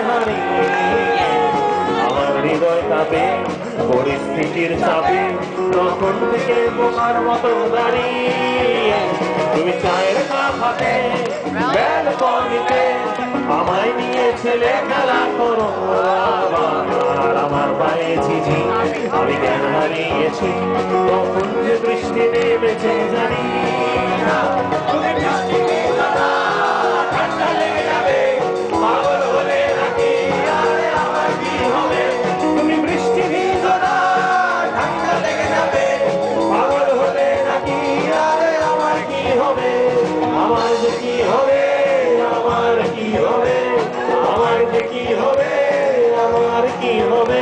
হারিয়ে আমার হৃদয় কাঁপে পরিস্থিতির চাপে তখন থেকে বোকার মতো দাঁড়িয়ে তুমি চায়ের কাপ হাতে ব্যালকনিতে আমায় নিয়ে ছেলে খেলা করো আবার আমার পায়ে ঝিঝি আমি জ্ঞান হারিয়েছি তখন যে বৃষ্টি নেমেছে জানি না তুমি বৃষ্টি ভিজোনা, ঠান্ডা লেগে যাবে পাগল হলে নাকি আরে আমার কি হবে তুমি বৃষ্টি ভিজোনা, ঠান্ডা লেগে যাবে পাগল হলে নাকি আরে আমার কি হবে আমার যে কি হবে আমার কি হবে আমার যে কি হবে আমার কি হবে